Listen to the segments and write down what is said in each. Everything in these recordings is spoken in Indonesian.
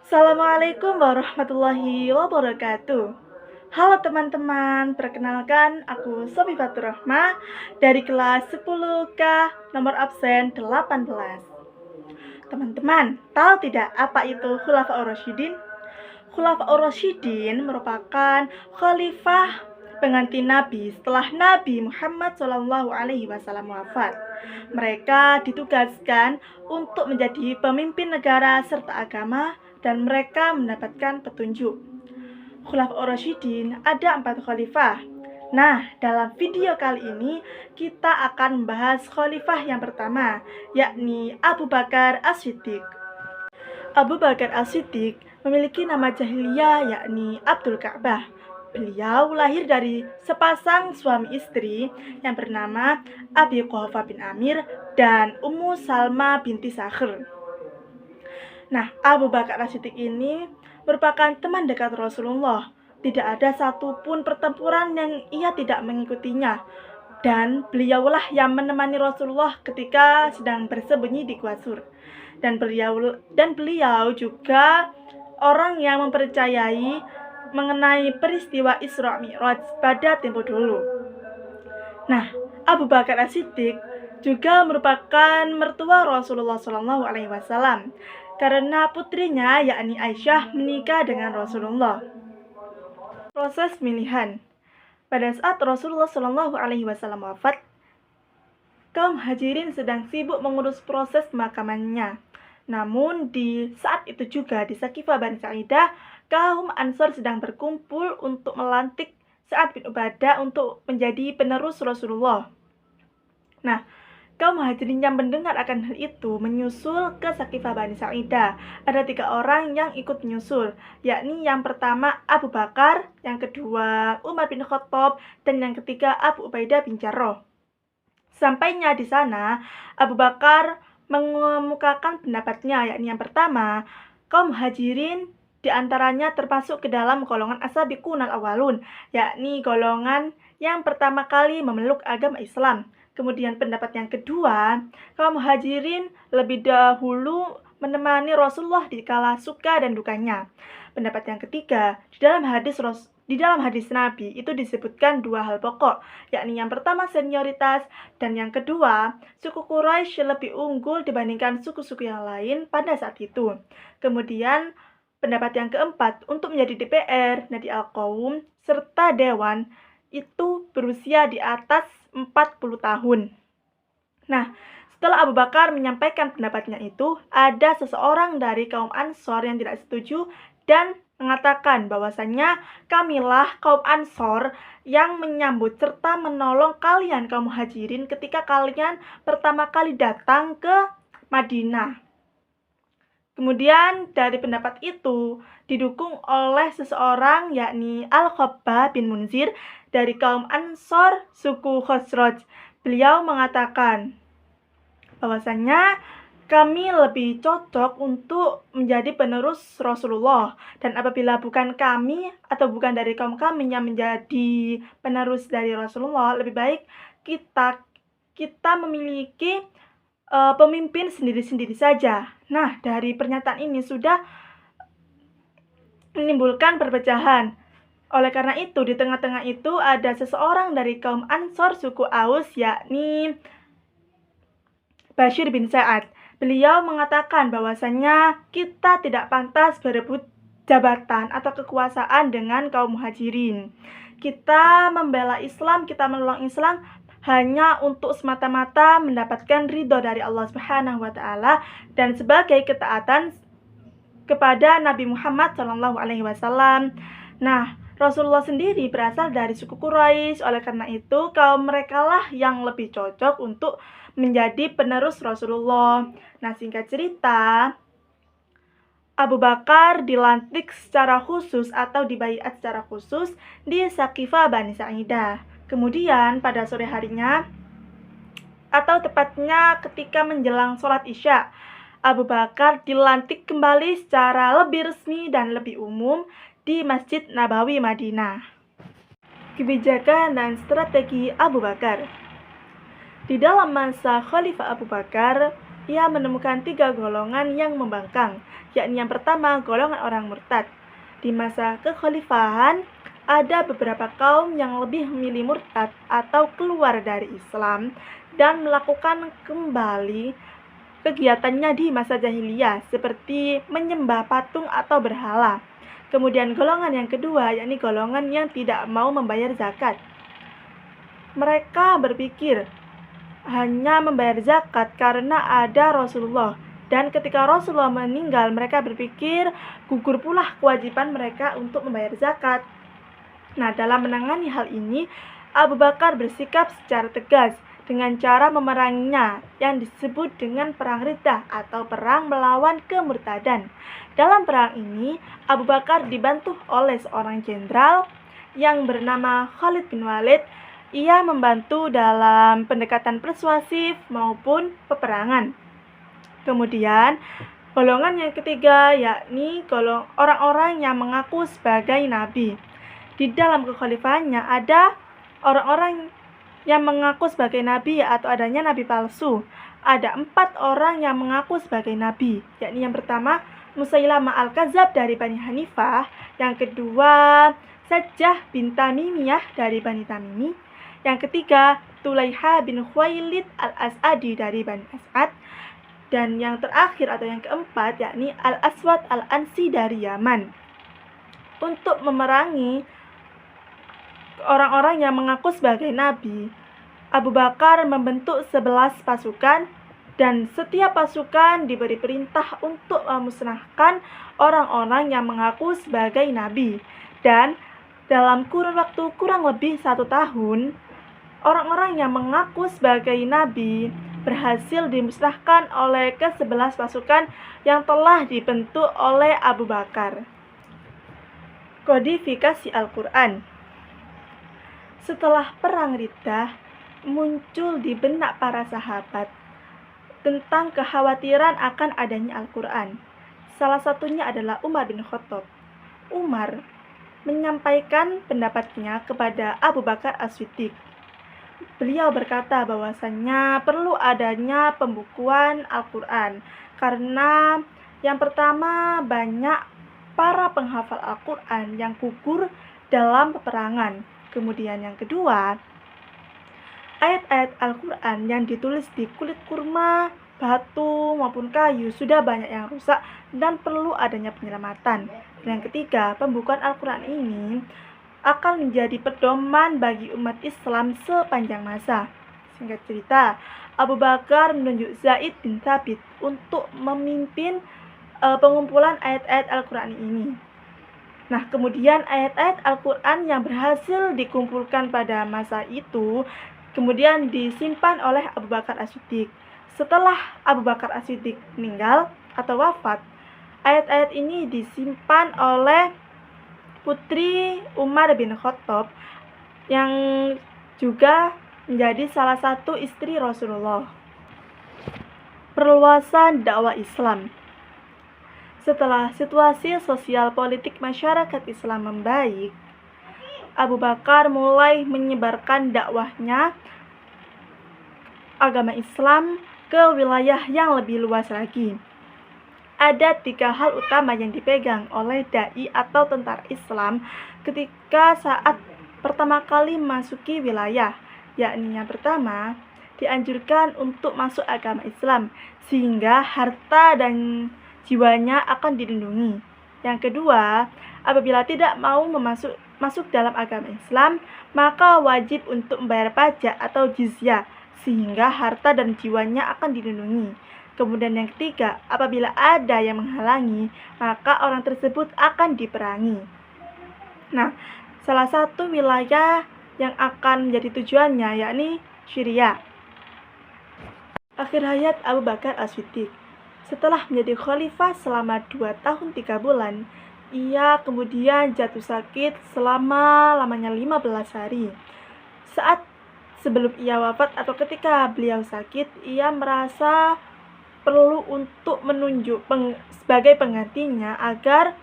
Assalamualaikum warahmatullahi wabarakatuh. Halo teman-teman, perkenalkan aku Sofi Fatur Rahma dari kelas 10K nomor absen 18. Teman-teman, tahu tidak apa itu Khulafaur Rasyidin? Khulafaur Rasyidin merupakan khalifah pengganti Nabi setelah Nabi Muhammad SAW wafat. Mereka ditugaskan untuk menjadi pemimpin negara serta agama dan mereka mendapatkan petunjuk. Khulafaur Rasyidin ada 4 khalifah. Nah, dalam video kali ini kita akan membahas khalifah yang pertama, yakni Abu Bakar As-Siddiq. Abu Bakar As-Siddiq memiliki nama jahiliyah yakni Abdul Ka'bah. Beliau lahir dari sepasang suami istri yang bernama Abi Quhafa bin Amir dan Ummu Salma binti Sakhr. Nah, Abu Bakar As-Siddiq ini merupakan teman dekat Rasulullah. Tidak ada satupun pertempuran yang ia tidak mengikutinya. Dan beliaulah yang menemani Rasulullah ketika sedang bersembunyi di Gua Sur. Dan beliau juga orang yang mempercayai mengenai peristiwa Isra Mi'raj pada tempo dulu. Nah, Abu Bakar As-Siddiq juga merupakan mertua Rasulullah SAW karena putrinya yakni Aisyah menikah dengan Rasulullah. Proses pemilihan. Pada saat Rasulullah SAW wafat, kaum Muhajirin sedang sibuk mengurus proses pemakamannya. Namun di saat itu juga di Saqifah Bani Sa'idah, kaum Ansor sedang berkumpul untuk melantik Sa'ad bin Ubadah untuk menjadi penerus Rasulullah. Nah, kaum Muhajirin yang mendengar akan hal itu menyusul ke Saqifah Bani Sa'idah. Ada 3 orang yang ikut menyusul, yakni yang pertama Abu Bakar, yang kedua Umar bin Khattab, dan yang ketiga Abu Ubaidah bin Jarrah. Sampainya di sana, Abu Bakar mengemukakan pendapatnya, yakni yang pertama, kaum Muhajirin diantaranya termasuk ke dalam golongan as-sabiqun al-awwalun, yakni golongan yang pertama kali memeluk agama Islam. Kemudian pendapat yang kedua, kaum Muhajirin lebih dahulu menemani Rasulullah di kala suka dan dukanya. Pendapat yang ketiga, di dalam hadis Nabi itu disebutkan 2 hal pokok, yakni yang pertama senioritas dan yang kedua suku Quraisy lebih unggul dibandingkan suku-suku yang lain pada saat itu. Kemudian pendapat yang keempat, untuk menjadi DPR, Nadi Al-Qaum, serta Dewan itu berusia di atas 40 tahun. Nah, setelah Abu Bakar menyampaikan pendapatnya itu, ada seseorang dari kaum Ansor yang tidak setuju dan mengatakan bahwasannya kamilah kaum Ansor yang menyambut serta menolong kalian kaum Muhajirin ketika kalian pertama kali datang ke Madinah. Kemudian dari pendapat itu didukung oleh seseorang yakni Al-Khabbab bin Munzir dari kaum Ansor suku Khosroj. Beliau mengatakan bahwasannya kami lebih cocok untuk menjadi penerus Rasulullah, dan apabila bukan kami atau bukan dari kaum kami yang menjadi penerus dari Rasulullah, lebih baik kita memiliki pemimpin sendiri-sendiri saja. Nah, dari pernyataan ini sudah menimbulkan perpecahan. Oleh karena itu, di tengah-tengah itu ada seseorang dari kaum Ansor suku Aus, yakni Bashir bin Sa'ad. Beliau mengatakan bahwasannya kita tidak pantas berebut jabatan atau kekuasaan dengan kaum Muhajirin. Kita membela Islam, kita menolong Islam hanya untuk semata-mata mendapatkan ridho dari Allah Subhanahu wa taala dan sebagai ketaatan kepada Nabi Muhammad SAW. Nah, Rasulullah sendiri berasal dari suku Quraisy, oleh karena itu kaum merekalah yang lebih cocok untuk menjadi penerus Rasulullah. Nah, singkat cerita, Abu Bakar dilantik secara khusus atau dibaiat secara khusus di Saqifah Bani Sa'idah. Kemudian pada sore harinya, atau tepatnya ketika menjelang sholat Isya, Abu Bakar dilantik kembali secara lebih resmi dan lebih umum di Masjid Nabawi Madinah. Kebijakan dan strategi Abu Bakar. Di dalam masa Khalifah Abu Bakar, ia menemukan 3 golongan yang membangkang, yakni yang pertama, golongan orang murtad. Di masa kekhalifahan, ada beberapa kaum yang lebih memilih murtad atau keluar dari Islam dan melakukan kembali kegiatannya di masa jahiliyah, seperti menyembah patung atau berhala. Kemudian golongan yang kedua, yakni golongan yang tidak mau membayar zakat. Mereka berpikir hanya membayar zakat karena ada Rasulullah, dan ketika Rasulullah meninggal, mereka berpikir gugur pula kewajiban mereka untuk membayar zakat. Nah, dalam menangani hal ini, Abu Bakar bersikap secara tegas dengan cara memeranginya yang disebut dengan perang Riddah atau perang melawan kemurtadan. Dalam perang ini, Abu Bakar dibantu oleh seorang jenderal yang bernama Khalid bin Walid. Ia membantu dalam pendekatan persuasif maupun peperangan. Kemudian, golongan yang ketiga yakni orang-orang yang mengaku sebagai nabi. Di dalam kekhalifahannya ada orang-orang yang mengaku sebagai nabi atau adanya nabi palsu. Ada 4 orang yang mengaku sebagai nabi, yakni yang pertama Musailamah al-Kadzab dari Bani Hanifah, yang kedua Sajjah bin Tamimiyah dari Bani Tamimi, yang ketiga Tulaiha bin Khuwailid al-As'adi dari Bani As'ad, dan yang terakhir atau yang keempat yakni Al-Aswad al-Ansi dari Yaman. Untuk memerangi orang-orang yang mengaku sebagai nabi, Abu Bakar membentuk 11 pasukan, dan setiap pasukan diberi perintah untuk memusnahkan orang-orang yang mengaku sebagai nabi. Dan dalam kurun waktu kurang lebih 1 tahun, orang-orang yang mengaku sebagai nabi berhasil dimusnahkan oleh ke-11 pasukan yang telah dibentuk oleh Abu Bakar. Kodifikasi Al-Quran. Setelah perang Riddah, muncul di benak para sahabat tentang kekhawatiran akan adanya Al-Quran. Salah satunya adalah Umar bin Khattab. Umar menyampaikan pendapatnya kepada Abu Bakar As-Siddiq. Beliau berkata bahwasannya perlu adanya pembukuan Al-Quran karena yang pertama, banyak para penghafal Al-Quran yang gugur dalam peperangan. Kemudian yang kedua, ayat-ayat Al-Quran yang ditulis di kulit kurma, batu, maupun kayu sudah banyak yang rusak dan perlu adanya penyelamatan. Dan yang ketiga, pembukuan Al-Quran ini akan menjadi pedoman bagi umat Islam sepanjang masa. Singkat cerita, Abu Bakar menunjuk Zaid bin Thabit untuk memimpin pengumpulan ayat-ayat Al-Quran ini. Nah, kemudian ayat-ayat Al-Quran yang berhasil dikumpulkan pada masa itu kemudian disimpan oleh Abu Bakar As-Siddiq. Setelah Abu Bakar As-Siddiq meninggal atau wafat, ayat-ayat ini disimpan oleh putri Umar bin Khattab yang juga menjadi salah satu istri Rasulullah. Perluasan dakwah Islam. Setelah situasi sosial politik masyarakat Islam membaik, Abu Bakar mulai menyebarkan dakwahnya agama Islam ke wilayah yang lebih luas lagi. Ada 3 hal utama yang dipegang oleh dai atau tentara Islam ketika saat pertama kali memasuki wilayah, yakni yang pertama, dianjurkan untuk masuk agama Islam sehingga harta dan jiwanya akan dilindungi. Yang kedua, apabila tidak mau masuk dalam agama Islam, maka wajib untuk membayar pajak atau jizyah sehingga harta dan jiwanya akan dilindungi. Kemudian yang ketiga, apabila ada yang menghalangi, maka orang tersebut akan diperangi. Nah, salah satu wilayah yang akan menjadi tujuannya yakni Syria. Akhir hayat Abu Bakar As-Siddiq. Setelah menjadi khalifah selama 2 tahun 3 bulan, ia kemudian jatuh sakit selama-lamanya 15 hari. Saat sebelum ia wafat atau ketika beliau sakit, ia merasa perlu untuk menunjuk sebagai penggantinya agar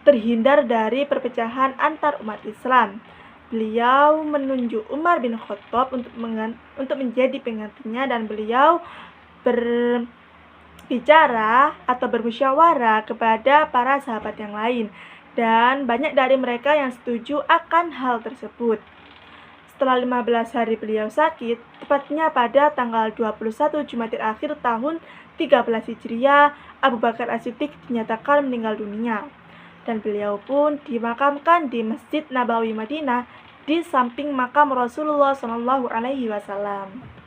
terhindar dari perpecahan antar umat Islam. Beliau menunjuk Umar bin Khattab untuk menjadi penggantinya, dan beliau bicara atau bermusyawarah kepada para sahabat yang lain, dan banyak dari mereka yang setuju akan hal tersebut. Setelah 15 hari beliau sakit, tepatnya pada tanggal 21 Jumadil Akhir tahun 13 Hijriah, Abu Bakar As-Siddiq dinyatakan meninggal dunia. Dan beliau pun dimakamkan di Masjid Nabawi Madinah di samping makam Rasulullah SAW.